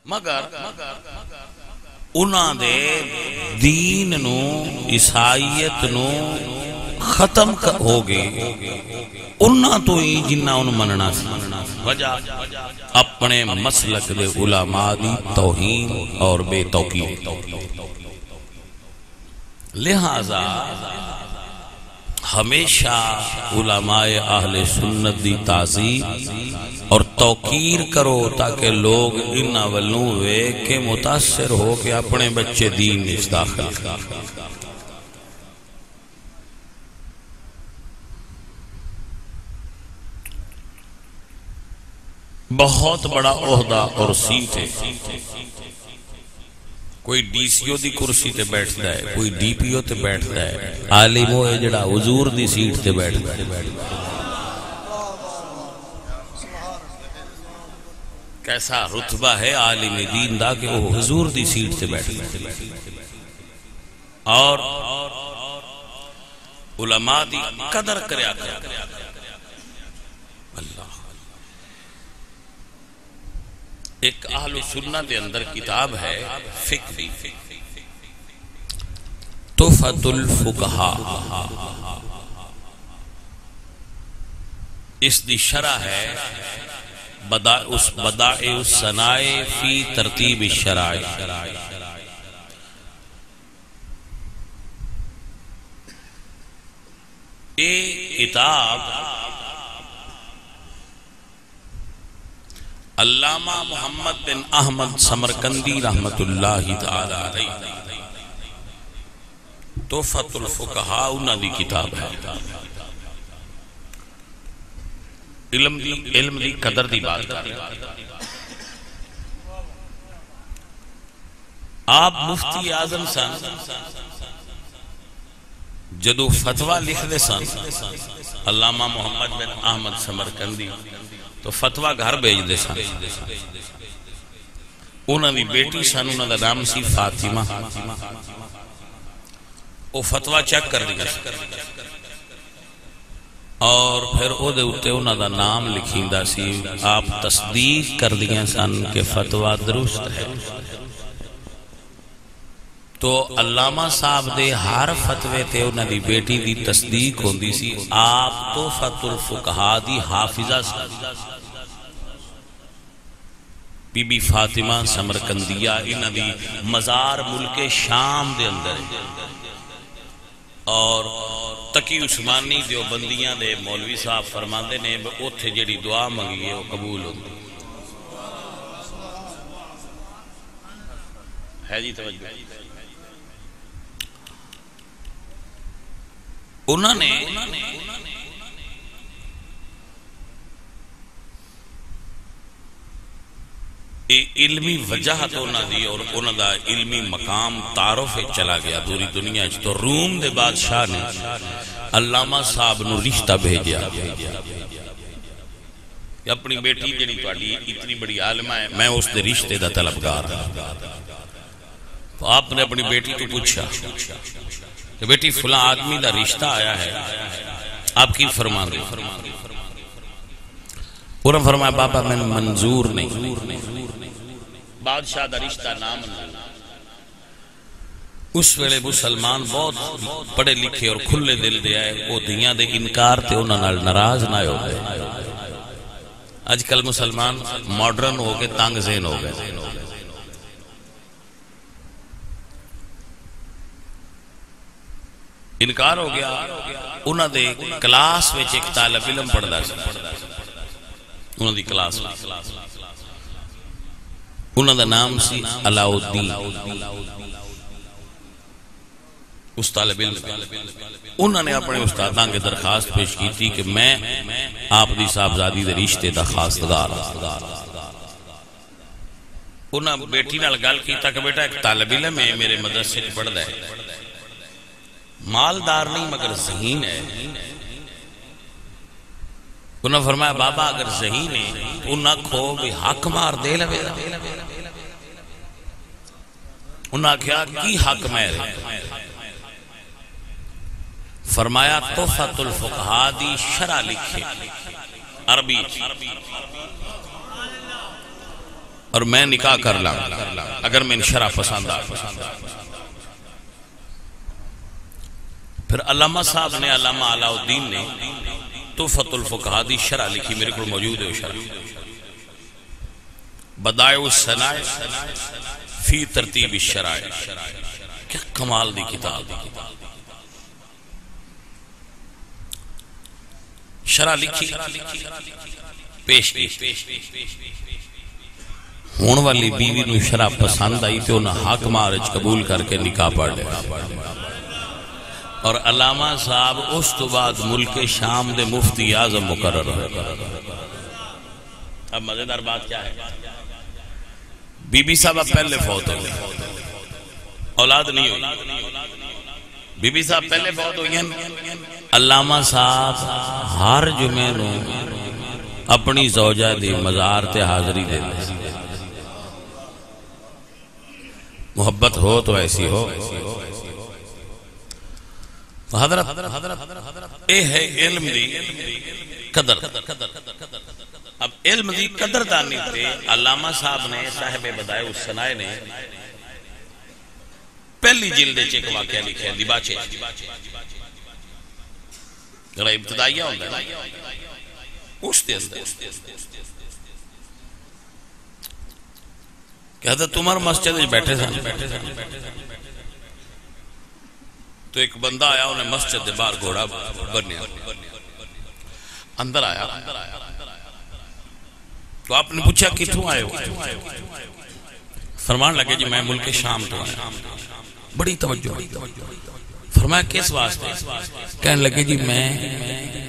مگر انہاں دے دین نو عیسائیت نو ختم ہو گئے انہاں تو ہی جنہ ان مننا سی وجہ اپنے مسلک دے علماء دی توہین اور بے توقیر لہذا ہمیشہ علماء اہل سنت دی تعظیم اور توقیر کرو تاکہ لوگ انہا ولوں وے کے متاثر ہو کے اپنے بچے دین اس داخل کر بہت بڑا عہدہ اور سیٹ ہے کوئی ڈی سی او دی کرسی تے بیٹھتا ہے کوئی ڈی پی او تے بیٹھتا ہے عالم ہوئے جڑا حضور دی سیٹ تے بیٹھتا ہے کیسا رتبہ ہے عالم دین دا کہ وہ حضور دی سیٹ تے بیٹھتا ہے اور علماء دی قدر کریا اللہ ایک اہل سنت دے اندر کتاب ہے فقہ تحفۃ الفقہاء اس دی شرح ہے بدائع الصنائع فی ترتیب الشرائع یہ کتاب علامہ محمد بن احمد سمرقندی رحمت اللہ تعالی علیہ تحفۃ الفقہاء انہاں دی کتاب ہے علم دی قدر دی بات آپ مفتی اعظم سن جدو فتوہ لکھ دے سن علامہ محمد بن احمد سمرقندی تو فتوہ گھر بھیج دے سن انہاں دی بیٹی سن انہاں دا نام سی فاطمہ وہ فتوہ چیک کر دیا اور پھر او دے اتے انہاں دا نام لکھیندہ سی آپ تصدیق کر دیا سن کہ فتوہ درست ہے تو علامہ صاحب دے ہر فتوے تے انہاں دی بیٹی دی تصدیق ہوندی سی آپ تحفۃ الفقہاء دی حافظہ سی بی بی فاطمہ سمرقندیہ انہاں دی مزار ملک شام دے اندر اور تقی عثمانی دیوبندیاں دے مولوی صاحب فرماندے نے اوتھے جڑی دعا منگی ہے وہ قبول ہوندی ہے جی توجہ انہوں نے علمی وجہ تو انہوں دی اور انہوں دا علمی مقام تعارف چلا گیا دوری دنیا تو روم دے بادشاہ نے علامہ صاحب نو رشتہ بھیجیا کہ اپنی بیٹی جنی توڑی اتنی بڑی عالمہ ہے میں اس دے رشتے دا طلبگار تو آپ نے اپنی بیٹی کو پوچھا کہ بیٹی فلاں آدمی دا رشتہ آیا ہے آپ کی فرمان دے انہوں نے فرمایا بابا میں منظور نہیں بادشاہ دا رشتہ نام اس ویلے مسلمان بہت پڑھے لکھے اور کھلے دل دے آئے وہ دیاں دے انکار تے انہوں نے ناراض نہ ہو گئے آج کل مسلمان ماڈرن ہو گئے تانگ ذہن ہو گئے انکار ہو گیا انہوں دے کلاس وچ ایک طالب علم پڑھدا سی انہوں دی کلاس انہوں دا نام سی علاء الدین اس طالب علم انہوں نے اپنے استاداں کے درخواست پیش کی تھی کہ میں آپ دی صاحبزادی دے رشتے دا خواستگار انہوں نے بیٹی نال گل کیتا کہ بیٹا ایک طالب علم ہے میرے مدرسے پڑھدا ہے مالدار نہیں مگر ذہین ہے انہوں نے فرمایا بابا اگر ذہین ہے تو انہوں کھو بھی حق مار دے لوے انہوں نے کہا کی حق میرے فرمایا تحفۃ الفقہاء دی شرح لکھے عربی اور میں نکاح کر لاں اگر میں شرع پسند آ. پھر علامہ صاحب نے علامہ علاء الدین نے تحفۃ الفقہاء دی شرح لکھی، میرے کو موجود ہے شرح، بدائع الصنائع فی ترتیب الشرائع. کیا کمال دی کتاب، شرح لکھی پیش کی. ہون والی بیوی نو شرح پسند آئی تو انہاں حق مارج قبول کر کے نکاح پڑھ لیا. اور علامہ صاحب اس تو بعد ملک شام دے مفتی اعظم مقرر ہوئے. اب مزیدار بات کیا ہے، بی بی صاحب پہلے فوت ہوئے، اولاد نہیں ہوئی. بی بی صاحب پہلے فوت ہوئی ہیں. علامہ صاحب ہر جمعے نو اپنی زوجہ دی مزار تے حاضری دے دے. محبت ہو تو ایسی ہو. حضرت اے ہے علم دی قدر. اب علم دی قدر دانی تے علامہ صاحب نے صاحب بدائع الصنائع نے پہلی جلد چیک واقعہ لکھے دیباچے ذرا ابتدائیہ ہوتا ہے اس دے اندر کہ حضرت عمر مسجد بیٹھے سن تو ایک بندہ آیا، انہیں مسجد دے باہر گھوڑا بنیا، اندر آیا تو آپ نے پوچھا کتوں آئے ہو؟ فرمان لگے جی میں ملک شام تو آیا. بڑی توجہ. فرمایا کس واسطے؟ کہنے لگے جی میں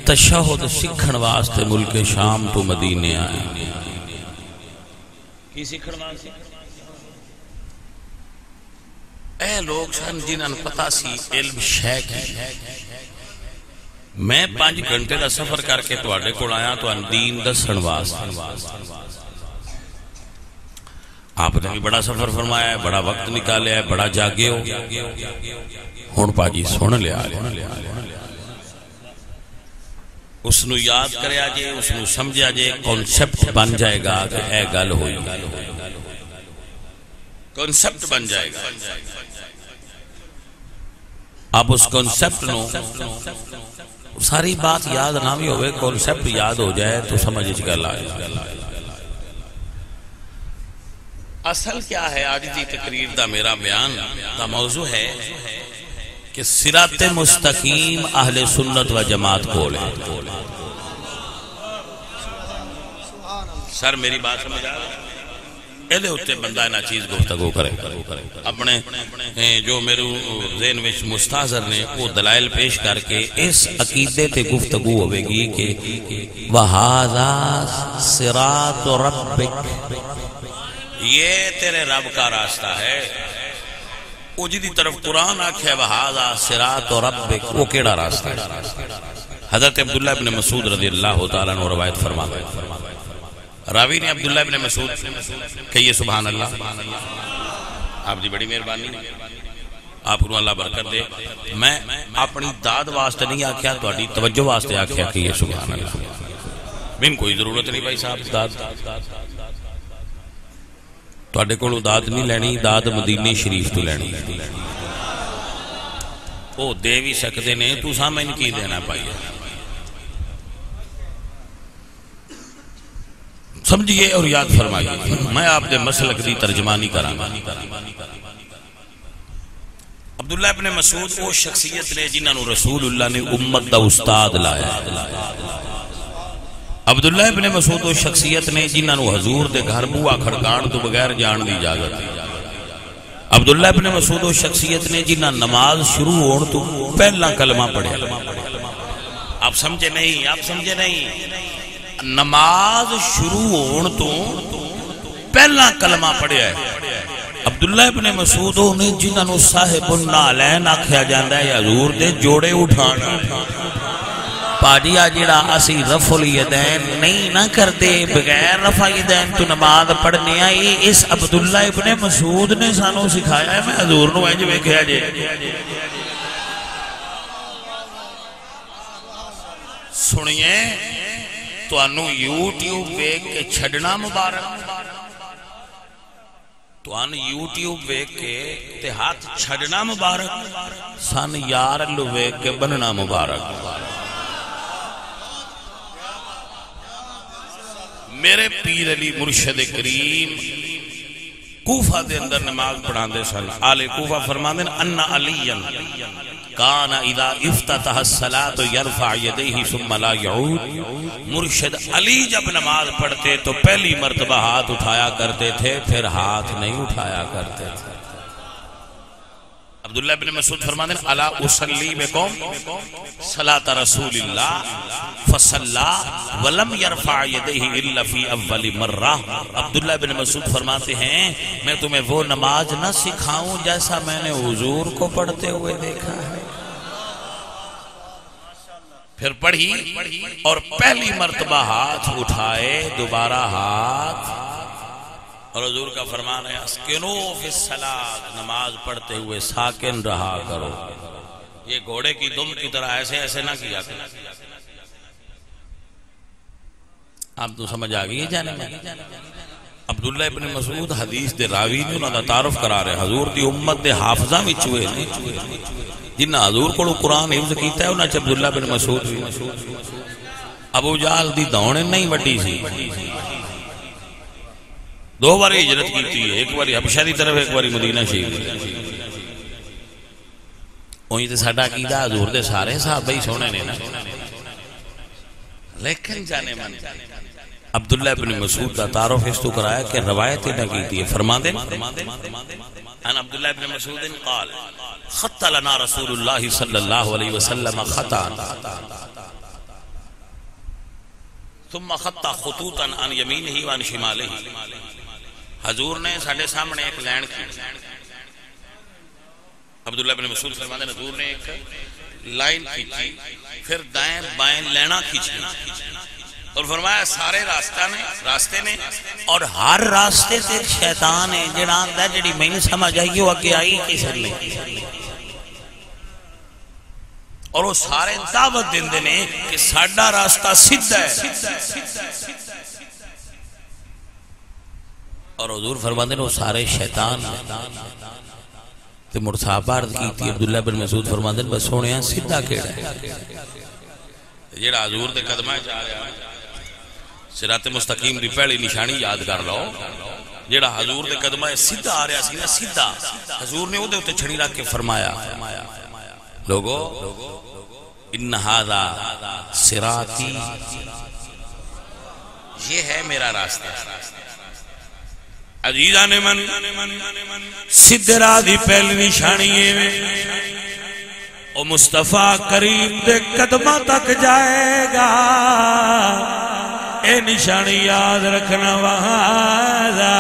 تشہد سکھن واسطے ملک شام تو مدینے آیا. کی سکھن واسطے؟ اے لوگ سن جنہاں پتہ سی علم شے کی. میں 5 گھنٹے دا سفر کر کے تواڈے کول آیا تو دین دسن واسطے. آپ نے بھی بڑا سفر فرمایا ہے، بڑا وقت نکالیا ہے، بڑا جاگے ہو. ہن پاجی سن لیا، اس نو یاد کریا جے، اس نو سمجھا جے، کانسیپٹ بن جائے گا کہ اے گل ہوئی، کانسیپٹ بن جائے گا. اب اس کانسیپٹ نو ساری بات یاد نہ بھی ہوئے، کانسیپٹ یاد ہو جائے تو سمجھ گل آ جائے. اصل کیا ہے آج دی تقریر دا میرا بیان دا موضوع ہے کہ صراط مستقیم اہل سنت و جماعت کو لے. سر میری بات سمجھ آ رہا ہے؟ ایدے ہوتے بندہ اینا چیز گفتگو کرے. اپنے جو میرے ذہن میں مستحضر نے وہ دلائل پیش کر کے اس عقیدے تے گفتگو ہوئے گی کہ وَهَذَا صِرَاطُ رَبِّكَ، یہ تیرے رب کا راستہ ہے. وہ جدی طرف قرآن آکھے وَهَذَا صِرَاطُ رَبِّكَ، وہ کیڑا راستہ ہے؟ حضرت عبداللہ ابن مسعود رضی اللہ تعالیٰ عنہ روایت فرماتا ہے. راوی نے عبداللہ ابن مسعود کہیے سبحان اللہ. آپ دی بڑی مہربانی، آپ کو اللہ برکت دے. میں اپنی داد واسطے نہیں آکھیا، تو اڈی توجہ واسطے آکھیا کہ یہ سبحان اللہ. من کوئی ضرورت نہیں بھائی صاحب داد، تو اڈے کو داد نہیں لینی، داد مدینہ شریف تو لینی. او دے بھی سکتے نے، تو سامنے کی دینا پائیے. سمجھئے اور یاد فرمائیے. میں آپ دے مسلک دی ترجمانی کراں. عبداللہ ابن مسعود وہ شخصیت نے جنہاں نو رسول اللہ نے امت دا استاد لایا. عبداللہ ابن مسعود وہ شخصیت نے جنہاں نو حضور دے گھر بوا کھڑکان تو بغیر جان دی اجازت. عبداللہ ابن مسعود وہ شخصیت نے جنہاں نماز شروع ہون تو پہلا کلمہ پڑھے. آپ سمجھے نہیں، آپ سمجھے نہیں. نماز شروع ہون تو پہلا کلمہ پڑھیا ہے. عبداللہ ابن مسعود نے جنہاں نو صاحب النعلین آکھیا جاندا ہے، حضور دے جوڑے اٹھانا. پاجیا جڑا اسی رفع الیدین نہیں نہ کرتے، بغیر رفع الیدین تو نماز پڑھنے آئی، اس عبداللہ ابن مسعود نے سانو سکھایا ہے. میں حضور نو انج ویکھیا جے. سنیے، تو انو یوٹیوب پہ کے چھڑنا مبارک. تو ان یوٹیوب ویک کے تے ہاتھ چھڑنا مبارک سن یار اللہ ویک کے بننا مبارک میرے پیر علی مرشد کریم کوفہ دے اندر نماز پڑھان دے سن آل کوفہ فرمان دیں ان علی کان اذا افتتح الصلاة یرفع یدیہ ثم لا یعود مرشد علی جب نماز پڑھتے تو پہلی مرتبہ ہاتھ اٹھایا کرتے تھے پھر ہاتھ نہیں اٹھایا کرتے تھے عبداللہ بن مسعود فرماتے ہیں الا اصلی بکم صلاۃ رسول اللہ فصلا ولم یرفع یدیہ الا فی اول مرہ عبداللہ بن مسعود فرماتے ہیں میں تمہیں وہ نماز نہ سکھاؤں جیسا میں نے حضور کو پڑھتے ہوئے دیکھا ہے پھر پڑھی اور پہلی مرتبہ ہاتھ اٹھائے دوبارہ ہاتھ اور حضور کا فرمان ہے اسکنو فی الصلاۃ نماز پڑھتے ہوئے ساکن رہا کرو یہ گھوڑے کی دم کی طرح ایسے ایسے نہ کیا کرو آپ تو سمجھ آگئی ہے جانے میں عبداللہ ابن مسعود حدیث دے راوی نے انہوں نے تعارف کرا رہے حضور دی امت دے حافظہ میں چوئے جنہ حضور کو قرآن حفظ کیتا ہے انہاں چھ عبداللہ بن مسعود بھی ابو جہل دی دوڑیں نہیں وڈی سی دو باری ہجرت کیتی ہے ایک باری حبشہ دی طرف ایک باری مدینہ شریف وہیں تے ساڈا عقیدہ حضور دے سارے صحابہ ہی سونے نے نا لیکن جانے من عبداللہ بن مسعود کا تعارف اس تو کرایا کہ روایت نہ کیتی ہے فرما دیں ان عبداللہ بن مسعود قال خط لنا رسول اللہ صلی اللہ علیہ وسلم خطا ثم خط خطوطا عن یمینہ وعن شمالہ حضور نے ساڑھے سامنے ایک لین کی عبداللہ بن مسعود فرماتے ہیں حضور نے ایک لائن کھینچی پھر دائیں بائیں لینا کھینچی اور فرمایا سارے راستے نے اور ہر راستے سے ایک شیطان ہے جڑا آندا ہے جڑی میں نہیں سمجھ آئی وہ اگے آئی کسے لے اور وہ سارے دعوت دیندے نے کہ ساڈا راستہ سیدھا ہے اور حضور فرماتے ہیں وہ سارے شیطان تے مرصحابہ عرض کی تھی عبداللہ بن مسعود فرماتے ہیں بس سونیاں سیدھا کیڑا ہے جڑا حضور دے قدمہ چاہ رہا ہے صراط مستقیم دی پہلی نشانی یاد کر لو جڑا حضور دے قدمہ سیدھا آ رہا سی نا سیدھا حضور نے وہ دے اتے چھڑی رکھ کے فرمایا لوگو ان ھذا صراطی یہ ہے میرا راستہ عزیزان من سیدھے راہ دی پہلی نشانی ہے او مصطفیٰ کریم دے قدمہ تک جائے گا اے نشانی یاد رکھنا وہاذا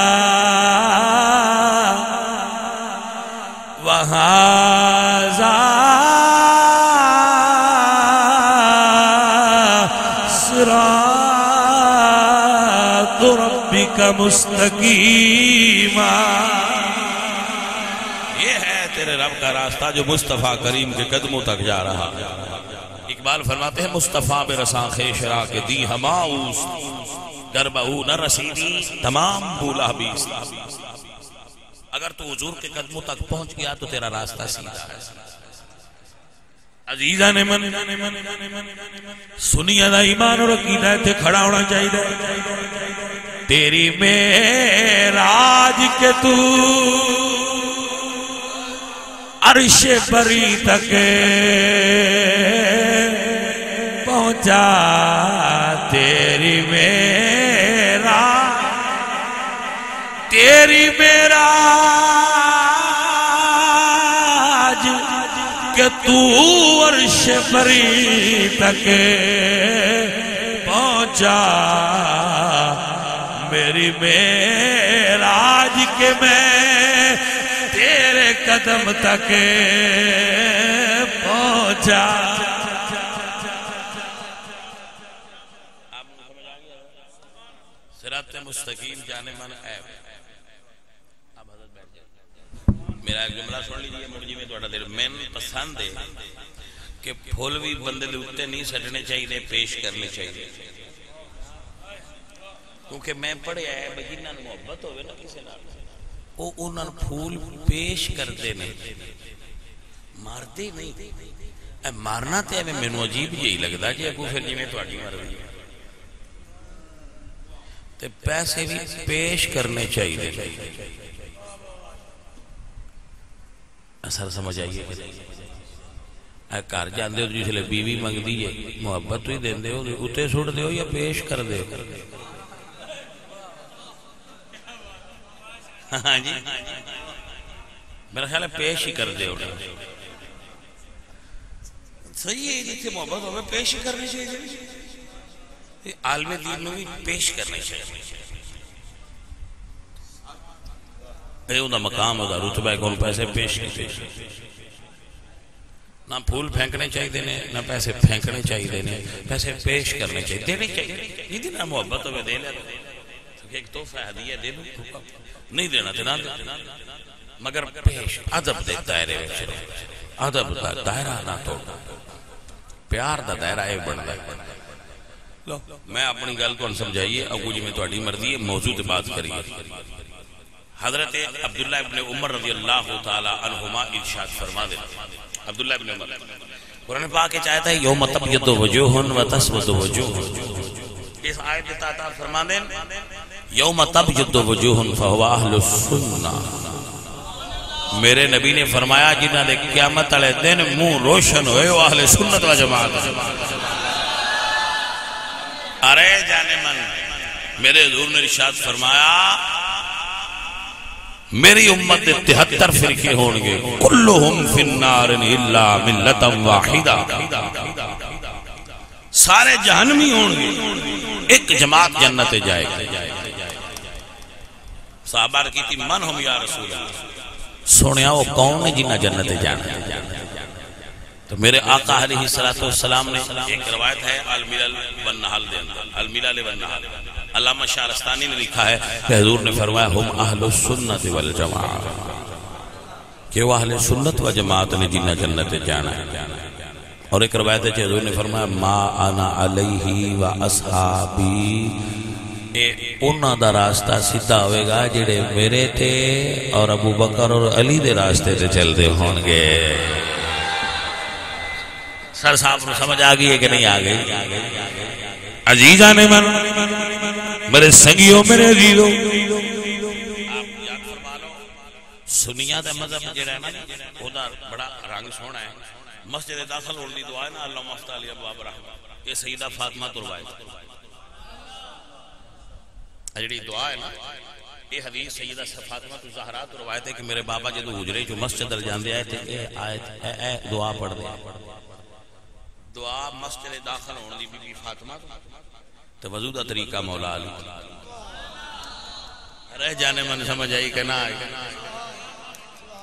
صراط ربک مستقیما یہ ہے تیرے رب کا راستہ جو مصطفیٰ کریم کے قدموں تک جا رہا اقبال فرماتے ہیں مصطفیٰ برساں خیشرا کے دی ہماؤس در بہو نہ رسیدی تمام بولا بیس اگر تو حضور کے قدموں تک پہنچ گیا تو تیرا راستہ سیدھا ہے عزیزہ نے من سنی ادا ایمان اور عقیدہ تھے کھڑا ہونا چاہیے تیری معراج کے تو عرش بری تک پہنچا تیری معراج کہ تو عرش بری تک پہنچا میری معراج کہ میں تیرے قدم تک پہنچا صراط مستقیم جانے من ہے میرا ایک جملہ سن لیجئے مرجی میں توڑا دیر میں پسند ہے کہ پھول بھی بندے دوتے نہیں سٹنے چاہیے پیش کرنے چاہیے کیونکہ میں پڑھے آئے بجنہ محبت ہوئے نا کسی نام وہ انہوں پھول پیش کرتے ہیں مارتے نہیں مارنا تے میں نے عجیب یہی لگتا جی ابو پھر جی میں تھوڑی مر رہی تے پیسے بھی پیش کرنے چاہیے اثر سمجھ آئیے گھر جاندے ہو جس لئے بیوی منگ دیئے محبت تو ہی دین دے ہو اتے سوڑ دے ہو یا پیش کر دے ہو ہاں جی میرا خیال ہے پیش ہی کر دے ہو صحیح ہے جیسے محبت ہوئے پیش ہی کرنے چاہیے عالم دین میں بھی پیش کرنے چاہیے اے اُنہا مقام ہوتا رتبہ کون پیسے پیش کرتے نہ پھول پھینکنے چاہیے دینے نہ پیسے پھینکنے چاہیے دینے پیسے پیش کرنے چاہیے دینے چاہیے یہ دینا محبت ہوئے دے لے ایک تحفہ ہدیہ دے لو نہیں دینا دینا مگر پیش عدب دے دائرے عدب دا دائرہ نہ توڑ پیار دا دائرہ ایک بڑھ دا میں اپنی گل کو سمجھائیے ابو جی میں تو اڈی مردی ہے موضوع تے بات کریے حضرت عبداللہ ابن عمر رضی اللہ تعالی عنہما ارشاد فرما دے عبداللہ ابن عمر قرآن پاک کے چاہتا ہے یوم تبیض وجوہ و تسود وجوہ اس آیت دیتا تھا فرما دیں یوم تبیض وجوہ فہو اہل السنہ میرے نبی نے فرمایا جنہاں نے قیامت والے دن منہ روشن ہوئے وہ اہل سنت و جماعت ارے جانے من میرے حضور نے ارشاد فرمایا میری امت 73 فرقے ہونگے کلہم فی النار الا ملت واحدہ سارے جہنمی ہونگے ایک جماعت جنت جائے گا صحابہ کی تھی من ہم یا رسول اللہ سنیا وہ کون ہے جنہ جنت جانا تو میرے آقا علیہ السلام نے ایک روایت ہے الملل والنحل الملل والنحل علامہ شارستانی نے لکھا ہے کہ حضور نے فرمایا ہم اہل السنت والجماعت کہ وہ اہل سنت و جماعت نے جنہ جنت جانا ہے اور ایک روایت ہے کہ حضور نے فرمایا ما انا علیہ و اصحابی انہاں دا راستہ سیدھا ہوئے گا جڑے میرے تھے اور ابو بکر اور علی دے راستے تے چل دے ہونگے سر صاحب نے سمجھ آگئی ہے کہ نہیں آگئی عزیزان من میرے سنگیوں میرے عزیزوں سنیہ دا مذہب جڑا ہے نا ادھر بڑا رنگ سونا ہے مسجد داخل ہونے دعا ہے نا اللہم افتح علی ابواب رحمت یہ سیدہ فاطمہ روایت جڑی دعا ہے نا یہ حدیث سیدہ فاطمہ الزہرا روایت ہے کہ میرے بابا جدو حجرے جو مسجد در جاندے آئے تھے اے دعا پڑھ دے دعا مسجد داخل ہونے دی بی بی فاطمہ تو وضو دا طریقہ مولا علی رہ جانے من سمجھ آئی کہ نہ آئی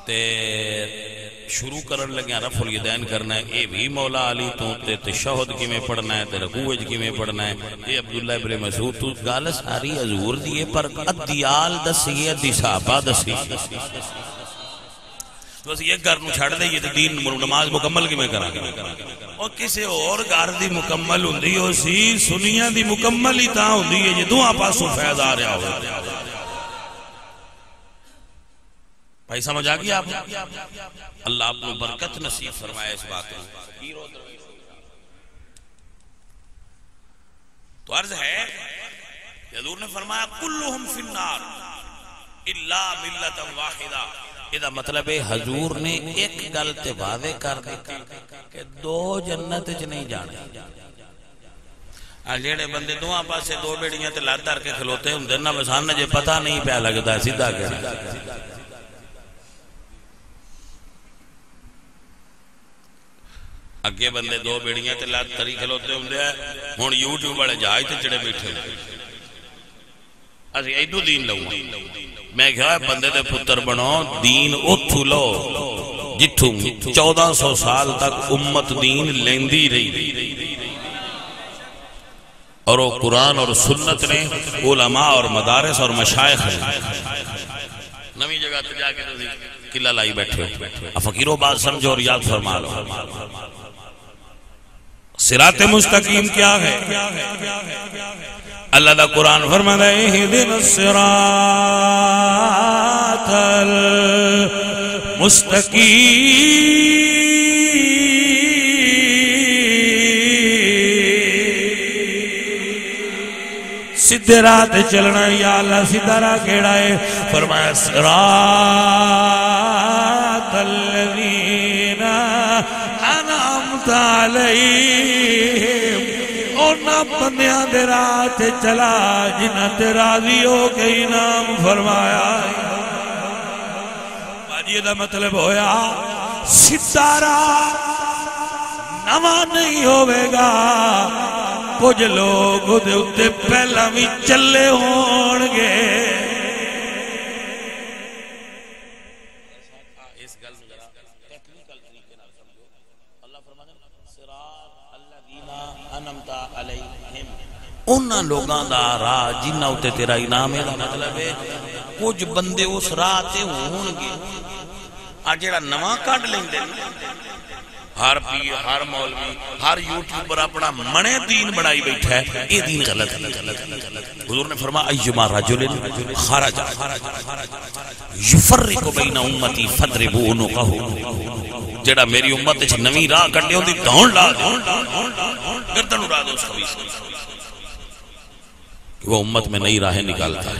تے شروع کرن لگیا رفع الیدین کرنا ہے اے بھی مولا علی تو تے تشہد کی میں پڑھنا ہے تے رکوع کی میں پڑھنا ہے اے عبداللہ ابن مسعود تو گال ساری حضور دیے پر ادیال دسی ادی صحابہ دسی بس یہ گھر نو چھڑ دے یہ دین نماز مکمل کی میں کرا اور کسی اور گھر دی مکمل ہوندی ہو سی سنیاں دی مکمل ہی تاں ہوندی ہے یہ دعا پاسوں فیض آ رہا ہو بھائی سمجھ آگئی آپ اللہ آپ کو برکت نصیب فرمائے اس بات میں تو عرض ہے حضور نے فرمایا کلہم فی النار الا ملت واحدہ یہ مطلب ہے حضور نے ایک گل تے واضح کر دیتا کہ دو جنت چ نہیں جانے جیڑے بندے دو پاسے دو بیڑیاں تے لات دھر کے کھلوتے ہوں دن بسان جے پتہ نہیں پیا لگتا سیدھا کہنا اگے بندے دو بیڑیاں تے لات دھری کھلوتے ہوں دے ہن یوٹیوب والے جہاز تے چڑے بیٹھے اسی ایڈو دین لوں میں کہا بندے دے پتر بنو دین اتھو لو جتھو 1400 سال تک امت دین لیندی رہی اور وہ قرآن اور سنت نے علماء اور مدارس اور مشائخ نے نمی جگہ تے جا کے قلعہ لائی بیٹھے فقیروں بات سمجھو اور یاد فرما لو صراط مستقیم کیا ہے اللہ دا قرآن فرماتا ہے اہدنا الصراط المستقیم سدھے راہ تے چلنا یا اللہ سیدھا راہ کیڑا ہے فرمایا صراط الذین انعمت علیہم اونا بندیاں دے راہ تے چلا جنہ تے راضی ہو کے انعام فرمایا باجی دا مطلب ہویا سیدھا راہ نواں نہیں ہوئے گا کچھ لوگ دے اتے پہلا بھی چلے ہونگے انہاں لوگاں دا راہ جنہ اتے تیرا انعام ہے مطلب ہے کچھ بندے اس راہ تے ہونگے آج جیڑا نواں کاٹ لیں دے ہر پیر ہر مولوی ہر یوٹیوبر اپنا منے دین بڑائی بیٹھا ہے یہ دین غلط ہے حضور نے فرمایا ایما رجل خرج یفرق بین امتی فضربوا عنقہ جڑا میری امت وچ نویں راہ کڈے ہوندی دھون لا گردن اڑا دو اس خبیث وہ امت میں نئی راہیں نکالتا ہے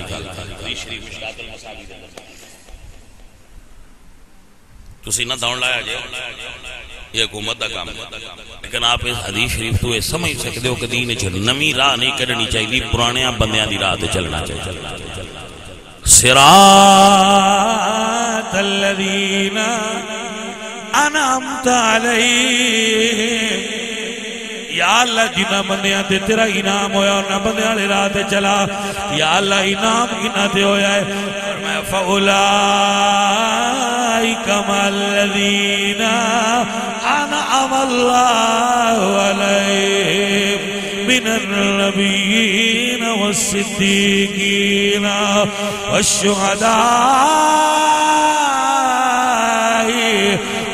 تسی نہ دھون لایا جے یہ حکومت دا کام لیکن آپ اس حدیث شریف تو یہ سمجھ سکتے ہو کہ دین چھ نمی راہ نہیں کرنی چاہیے پرانے بندیاں دی راہ تے چلنا چاہیے صراط الذین انعمت علیہم یا اللہ جنہ بندیاں تے تیرا انعام ہویا انہاں بندیاں دی راہ تے چلا یا اللہ انعام کنہ تے ہویا ہے فرمایا فَأُولَئِكَ مَعَ الَّذِينَ أَنْعَمَ اللَّهُ عَلَيْهِمْ مِنَ النَّبِيِّينَ وَالصِّدِّيقِينَ وَالشُّهَدَاءِ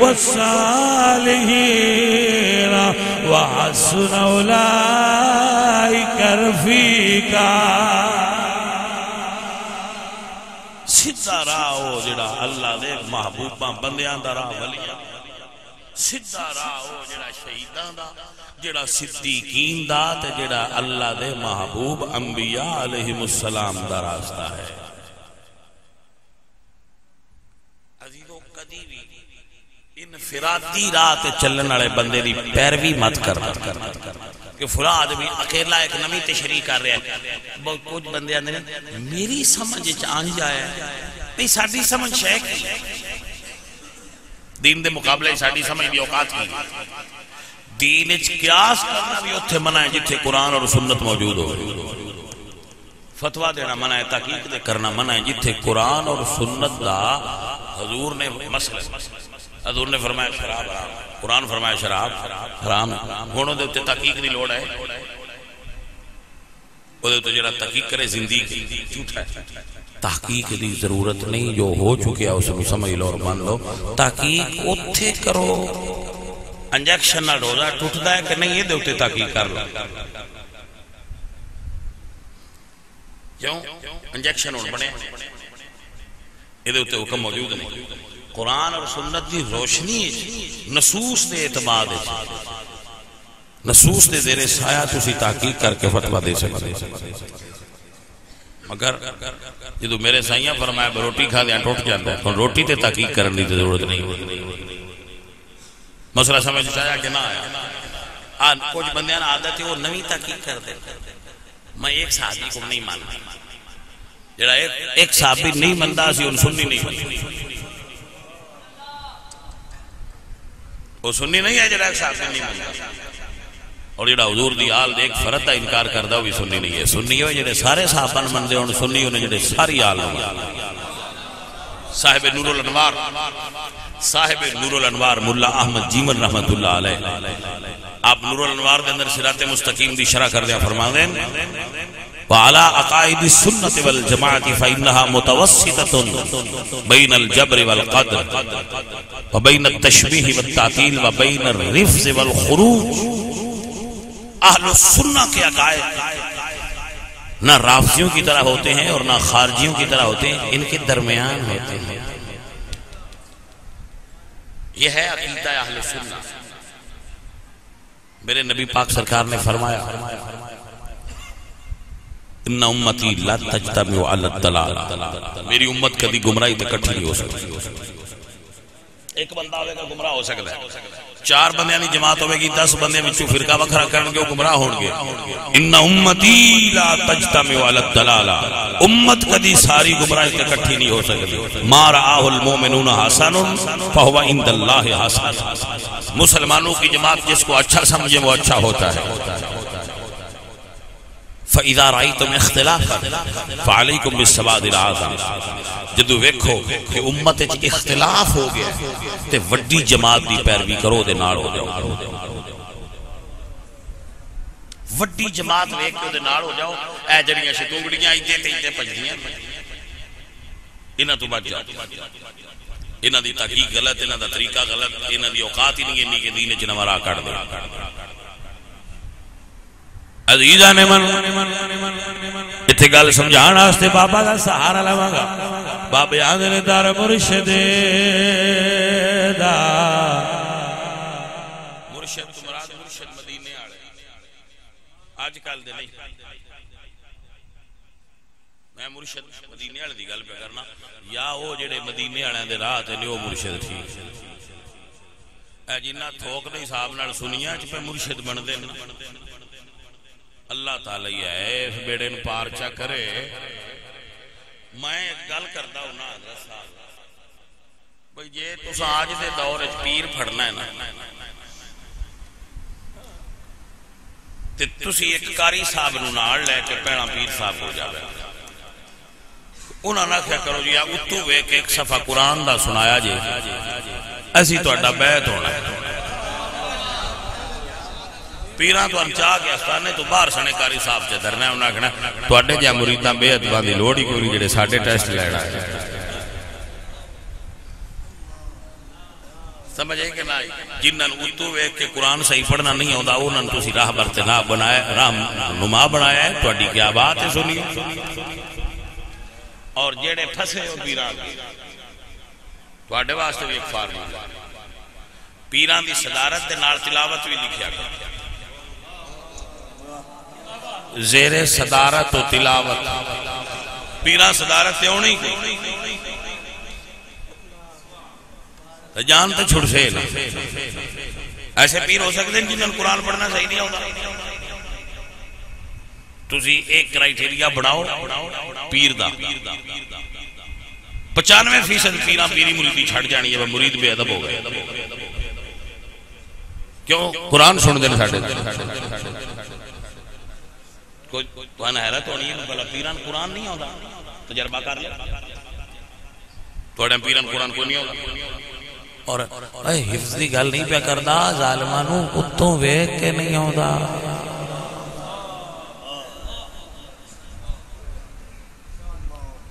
وَالصَّالِحِينَ وَحَسُنَ أُولَئِكَ رَفِيقًا سیدھا راہ ہو جڑا اللہ دے محبوباں بندیاں دا راہ ولیاں سیدھا راہ ہو جڑا شہیداں دا جڑا صدیقین دا تے جڑا اللہ دے محبوب انبیاء علیہم السلام دا راستہ ہے عزیزو کدی بھی انفرادی راہ تے چلن والے بندے دی پیروی مت کرنا کہ فلاں آدمی اکیلا ایک نمی تشریح کر رہا ہے بہت کچھ بندے آندے ہیں میری سمجھ آن جائے نہیں ساڑھی سمجھ ہے کی دین دے مقابلے ساڑھی سمجھ بھی اوقات کی دین اچ قیاس کرنا بھی اتھے منع ہے جتھے قرآن اور سنت موجود ہو فتوہ دینا منع ہے تحقیق دے کرنا منع ہے جتھے قرآن اور سنت دا حضور نے مسئلہ حضور نے فرمایا شراب حرام قرآن فرمایا شراب حرام ہونوں دے اتے تحقیق دی لوڑ ہے وہ دے اتے جڑا تحقیق کرے زندگی جھوٹا ہے تحقیق دی ضرورت نہیں جو ہو چکے ہے اسے سمجھ لو اور مان لو تحقیق اتھے کرو انجیکشن نہ روزہ ٹوٹتا ہے کہ نہیں یہ دے اتے تحقیق کر لو کیوں انجیکشن ہون بنے یہ دے اتے حکم موجود نہیں قرآن اور سنت دی روشنی نصوص دے اعتماد نصوص دے زیر سایہ تسی تحقیق کر کے فتوہ دے سکتے مگر جدو میرے سائیاں فرمایا روٹی کھا دیا ٹوٹ جاتا ہے تو روٹی تے تحقیق کرنے کی ضرورت نہیں مسئلہ سمجھ چاہیا کہ نہ آیا کچھ بندیاں عادت ہے وہ نوی تحقیق کر دے میں ایک صحابی کو نہیں مانتا جڑا ایک صحابی نہیں مندہ سی ان سنی نہیں مندہ وہ سنی نہیں ہے جڑا ایک صحابی نہیں مندہ اور جڑا حضور دی آل دے ایک فرد دا انکار کردہ وہ بھی سنی نہیں ہے سنی ہوئے جڑے سارے صحابان مندے ان سنی ہونے جڑے ساری آل ہوئے صاحب نور الانوار صاحب نور الانوار ملا احمد جیمن رحمت اللہ علیہ آپ نور الانوار دے اندر صراط مستقیم دی شرح کر دیا فرما دیں وعلى عقائد السنة والجماعة فإنها متوسطة بين الجبر والقدر وبين التشبيه والتعطيل وبين الرفض والخروج اہل السنہ کے عقائد نہ رافضیوں کی طرح ہوتے ہیں اور نہ خارجیوں کی طرح ہوتے ہیں، ان کے درمیان ہوتے ہیں. یہ ہے عقیدہ اہل سنت. میرے نبی پاک سرکار نے فرمایا ان امتی لا تجتمع علی الضلال، میری امت کبھی گمراہی تے اکٹھی نہیں ہو سکتی. ایک بندہ ہوئے گا گمراہ ہو سکتا ہے، 4 بندیاں دی جماعت ہوئے گی، 10 بندے وچوں فرقہ وکھرا کرن گے، وہ گمراہ ہون گے. ان امتی لا تجتمع علی الضلال، امت کبھی ساری گمراہی تے اکٹھی نہیں ہو سکتی. ما رآہ المؤمنون حسن فهو عند اللہ حسن، مسلمانوں کی جماعت جس کو اچھا سمجھے وہ اچھا ہوتا ہے. فَإِذَا رَأَيْتُمْ اخْتِلَافًا فَعَلَيْكُمْ بِالسَّوَادِ الْأَعْظَمِ، جدو ویکھو کہ امت وچ اختلاف ہو گیا تے وڈی جماعت دی پیروی کرو دے نال ہو جاؤ. وڈی جماعت ویکھ کے دے نال ہو جاؤ. اے جڑیاں شتونگڑیاں ایتے تے ایتے پجدیاں، انہاں تو بچ جاؤ. انہاں دی تحقیق غلط، انہاں دا طریقہ غلط، انہاں دی اوقات ہی نہیں انی کہ دین وچ نہ راہ کڈ دے. عزیزاں نے من اتنے گل سمجھان واسطے بابا کا سہارا لواں گا. بابے آندے نے در مرشد دا، مرشد تو مراد مرشد مدینے والے، اج کل دے نہیں. میں مرشد مدینے والے دی گل پہ کرنا، یا او جڑے مدینے والے دے راہ تے او مرشد ٹھیک. اے جنہ تھوک دے حساب نال سنیاں چ پہ مرشد بندے نے. اللہ تعالی ہے اس بیڑے نو پار چا کرے. میں گل کردا ہوں نا حضرت صاحب بھئی جے تساں اج دے دور وچ پیر پھڑنا ہے نا تے تسی ایک قاری صاحب نو نال لے کے پہلا پیر صاحب ہو جاوے. انہاں نہ کیا کرو جی اتو ویکھ ایک صفحہ قرآن دا سنایا جی اسی تہاڈا بیعت ہونا ہے. پیراں تو انچا کے استانے تو باہر سنے قاری صاحب سے درنا ہے. انہاں کہنا تواڈے جا مریداں بے ادباں دی لوڑ ہی کوئی نہیں جڑے ساڈے ٹیسٹ لینا ہے. سمجھ آئی کہ نہ؟ جنہاں نوں اتو ویکھ کے قرآن صحیح پڑھنا نہیں آندا انہاں نوں تسی راہ برتنا بنایا، راہ نما بنایا ہے. تواڈی کیا بات ہے سنی. اور جڑے پھسے ہو پیراں تواڈے واسطے بھی ایک فارمولہ، پیراں دی صدارت دے نال تلاوت بھی لکھیا کرو. زیر صدارت و تلاوت، پیراں صدارت تے ہونی تے جان تے چھڑ سے نا. ایسے پیر ہو سکتے ہیں جنہوں نے قرآن پڑھنا صحیح نہیں ہوتا. تسی ایک کرائیٹیریا بڑھاؤ پیر دا، 95% پیراں پیری مریدی چھڑ جانی ہے، مرید بے ادب ہو گئے. کیوں؟ قرآن سن دیں ساڑھے کوئی حیرت ہونی ہے بلا پیران قرآن نہیں ہوتا. تجربہ کر لیا تھوڑے پیران قرآن کو نہیں ہوتا. اور حفظ دی گل نہیں پہ کردا، ظالمانو اتوں ویکھ کے نہیں ہوتا.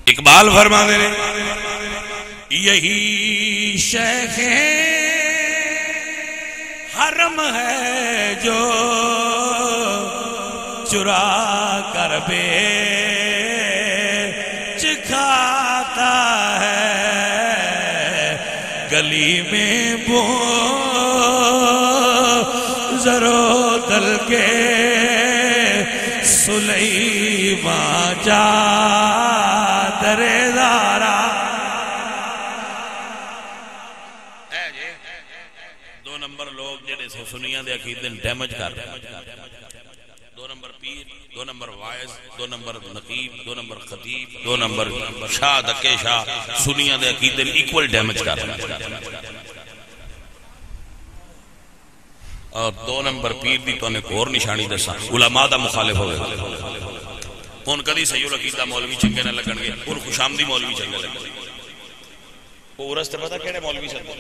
اقبال فرما دے یہی شیخ حرم ہے جو چرا کر بیچ کھاتا ہے، گلی میں بو زرو دل کے سلیمان جا درے دارا. دو نمبر لوگ جڑے سنیاں دے عقیدے ڈیمیج کر رہے ہیں. 2 نمبر پیر، 2 نمبر وائز، 2 نمبر نقیب، 2 نمبر خطیب، 2 نمبر شاہ دکے شاہ سنیاں دے عقیدے ایکول ڈیمیج کر رہے ہیں. اور 2 نمبر پیر دی تو نے اور نشانی دسا علماء دا مخالف ہوئے. ان کدی صحیح العقیدہ مولوی چنگے نہ لگن گے، ان خوشامدی مولوی چنگے لگن گے. وہ ارس تے پتہ کہڑے مولوی سدے؟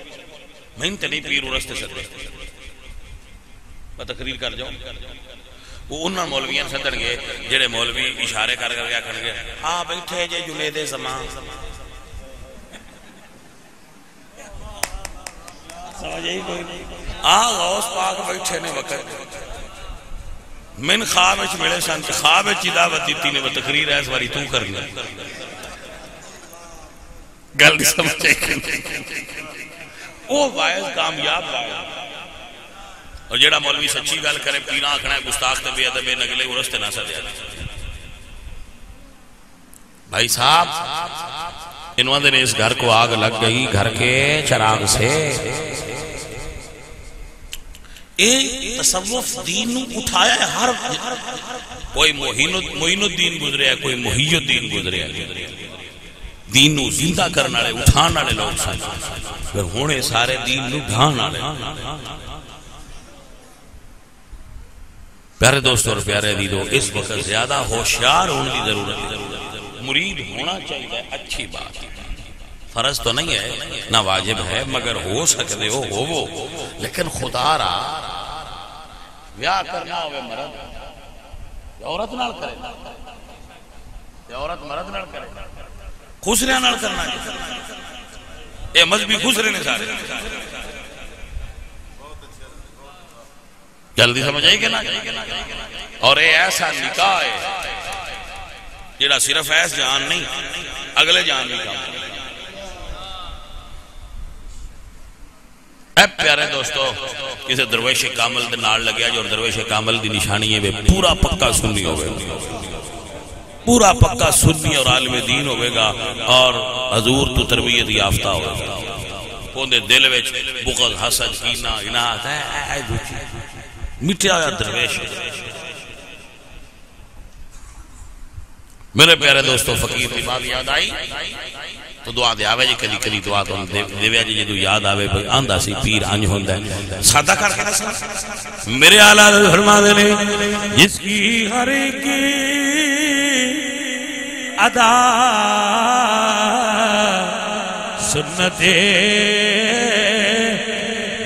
میں تے نہیں پیر ارس تے سدے. میں تقریر کر جاؤں وہ انہاں مولویاں سدن گے جڑے مولوی اشارے کر کر کیا کرن گے آ بیٹھے جے جنید زمان. سمجھ آئی کوئی؟ غوث پاک بیٹھے نے وقت من خواب اچ ملے سن خواب اچ دعوت دیتی نے وہ تقریر ہے اس واری تو کرنا گل نہیں سمجھے وہ وائز کامیاب وائز اور جیڑا مولوی سچی گل کرے پینا آکھنا ہے گستاخ تے بے ادب نگلے ورستے نہ سدیا بھائی صاحب انہوں نے اس گھر کو آگ لگ گئی گھر کے چراغ سے تصوف دین نو اٹھایا ہے ہر کوئی معین الدین گزرے ہے کوئی محی الدین گزرے ہے دین نو زندہ کرنے والے اٹھان والے لوگ سن پھر ہونے سارے دین نو ڈھان والے پیارے دوستو اور پیارے عزیزو اس وقت زیادہ ہوشیار ہونے کی ضرورت ہے مرید ہونا چاہیے اچھی بات فرض تو نہیں ہے نہ واجب ہے مگر ہو سکتے ہو وہ لیکن خدا را بیاہ کرنا ہوئے مرد عورت نال کرے عورت مرد نال کرے خسرے نال کرنا اے مذہبی خسرے نے سارے جلدی سمجھ آئی کہ نا اور اے ایسا نکاح ہے جیڑا صرف ایس جان نہیں اگلے جان نہیں کام اے پیارے دوستو کسی درویش کامل دے نال لگیا جو درویش کامل دی نشانی ہے پورا پکا سنی ہوئے پورا پکا سنی اور عالم دین ہوئے گا اور حضور تو تربیت یافتہ ہوئے گا کوندے دل وچ بغض حسد کینہ انات مٹیا یا درویش میرے پیارے دوستو فقیر کی بات یاد آئی تو دعا دے آوے جی کلی کلی دعا تو دیویا جی جو یاد آوے آندہ سی پیر آنج ہوندہ ہے سادہ کر کے نسل میرے آلہ فرما دینے جس کی ہر ایک ادا سنت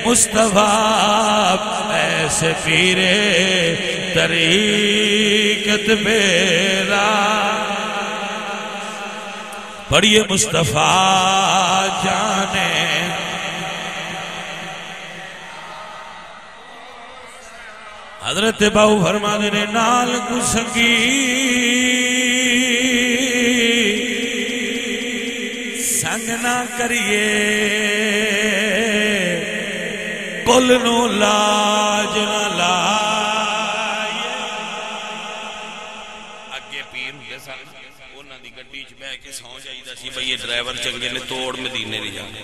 مصطفیٰ ایسے پیر طریقت میرا پڑھئے مصطفیٰ جانے حضرت باؤ فرما دینے نال کو سنگی سنگ نہ کریے کل نو لاج نہ لائے اگے پیر ہوئے سن انہاں دی گڈی چ بہ کے سو جائیدا سی بھئی یہ ڈرائیور چنگے نے توڑ مدینے نہیں جانے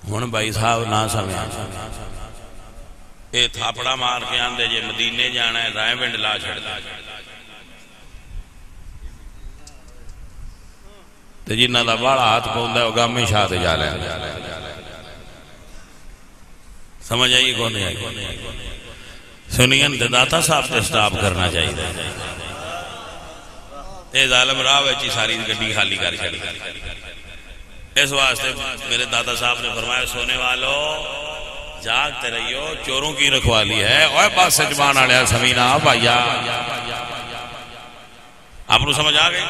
ہن بھائی صاحب نہ سمجھا اے تھاپڑا مار کے آندے جے مدینے جانا ہے رائے ونڈ لا چھڑدا تے جنہ دا باڑا ہاتھ پوندا ہے او گامے شاہ تے جا لے سمجھ آئی کون ہے سنین داتا صاحب تے سٹاپ کرنا چاہیے اے ظالم راہ وچ ساری گڈی خالی کر چھڑی اس واسطے میرے داتا صاحب نے فرمایا سونے والو جاگتے رہیو چوروں کی رکھوالی ہے اوہ پاس سجبان آڑیا سمینہ بھائیا آپ نے سمجھ آگئے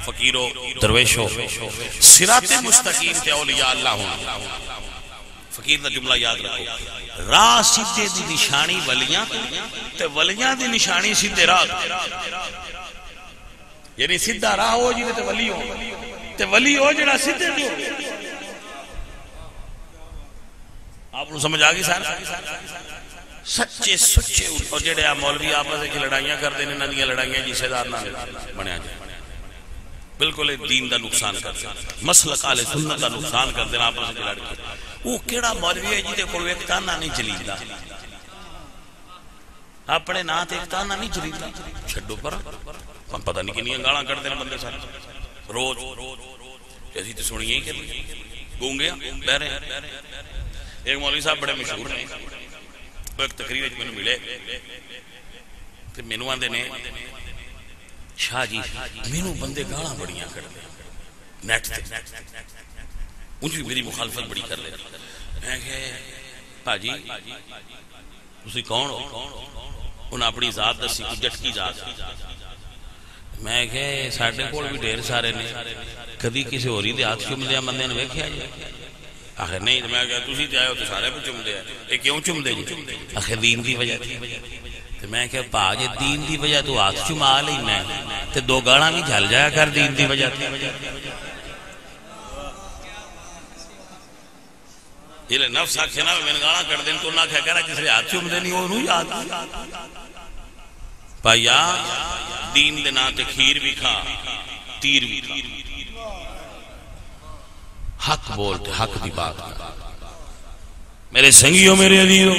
فقیرو درویشو صراط مستقیم تے اولیاء اللہ ہوں فقیر دا جملہ یاد رکھو راہ سیدھے دی نشانی ولیاں تے ولیاں دی نشانی سیدھے راہ یعنی سیدھا راہ ہو جی تے ولی ہو تے ولی ہو جڑا سیدھے دی ہو آپ نے سمجھ آگئی سارا سچے سچے اور جڑے مولوی آپس کی لڑائیاں کر دینے ندیاں لڑائیاں جسے دار نہ بنیا جائے بالکل دین دا نقصان کر دینا مسلک آل سنت دا نقصان کر دینا آپس کی لڑکی وہ کیڑا مولوی ہے جی دے کوئی ایک تانہ نہیں چلیدہ اپنے نات ایک تانہ نہیں چلیدہ چھڑو پر پتہ نہیں کنیاں گاڑاں کر دینا بندے سارے روز ایسی تو سنیے ہی کہ گونگے بہ رہے ہیں ایک مولوی صاحب بڑے مشہور ہیں وہ ایک تقریر میں ملے کہ مینو آندے نے شاہ جی مینو بندے گاڑاں بڑیاں کر دیں نیٹ تے انجھ بھی میری مخالفت بڑی کر لے میں کہ پاجی اسی کون ہو انہاں اپنی ذات دسی کو جٹکی ذات میں کہ ساڑھے کوڑ بھی ڈھیر سارے نے کدی کسی ہوری دے ہاتھ کیوں ملیا بندے نے ویکھیا جائے آخر نہیں تو میں کہا تسی تے آئے ہو تو سارے پہ چم دے یہ کیوں چم دے جی آخر دین دی وجہ تھی تو میں کہا پا جے دین دی وجہ تو ہاتھ چما لینا تو دو گاڑاں بھی جھل جایا کر دین دی وجہ تھی یہ لے نفس آکھے نا میں نے گاڑاں کر دیں تو نہ کہہ کرا جس لئے ہاتھ چم دینی وہ نو یاد پایا دین دینا تے کھیر بھی کھا تیر بھی کھا حق بولتے حق دی بات میرے سنگیوں میرے عزیزوں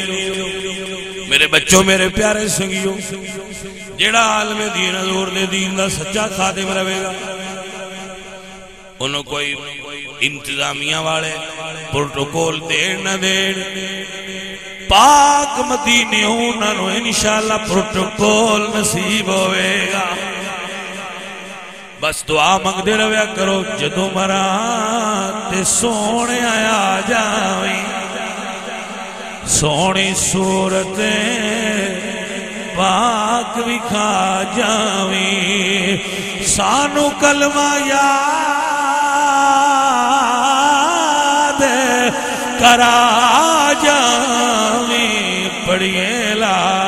میرے بچوں میرے پیارے سنگیوں جیڑا عالم دین حضور دے دین دا سچا خادم رہے گا انہوں کوئی انتظامیہ والے پروٹوکول دین نہ دین پاک مدینے انہوں انشاءاللہ پروٹوکول نصیب ہوئے گا بس دعا مانگ دے رویا کرو جدو مرا تے سونے آیا جاویں سونی صورت پاک بھی کھا جاویں سانو کلمہ یاد کرا جاویں پڑھیے لا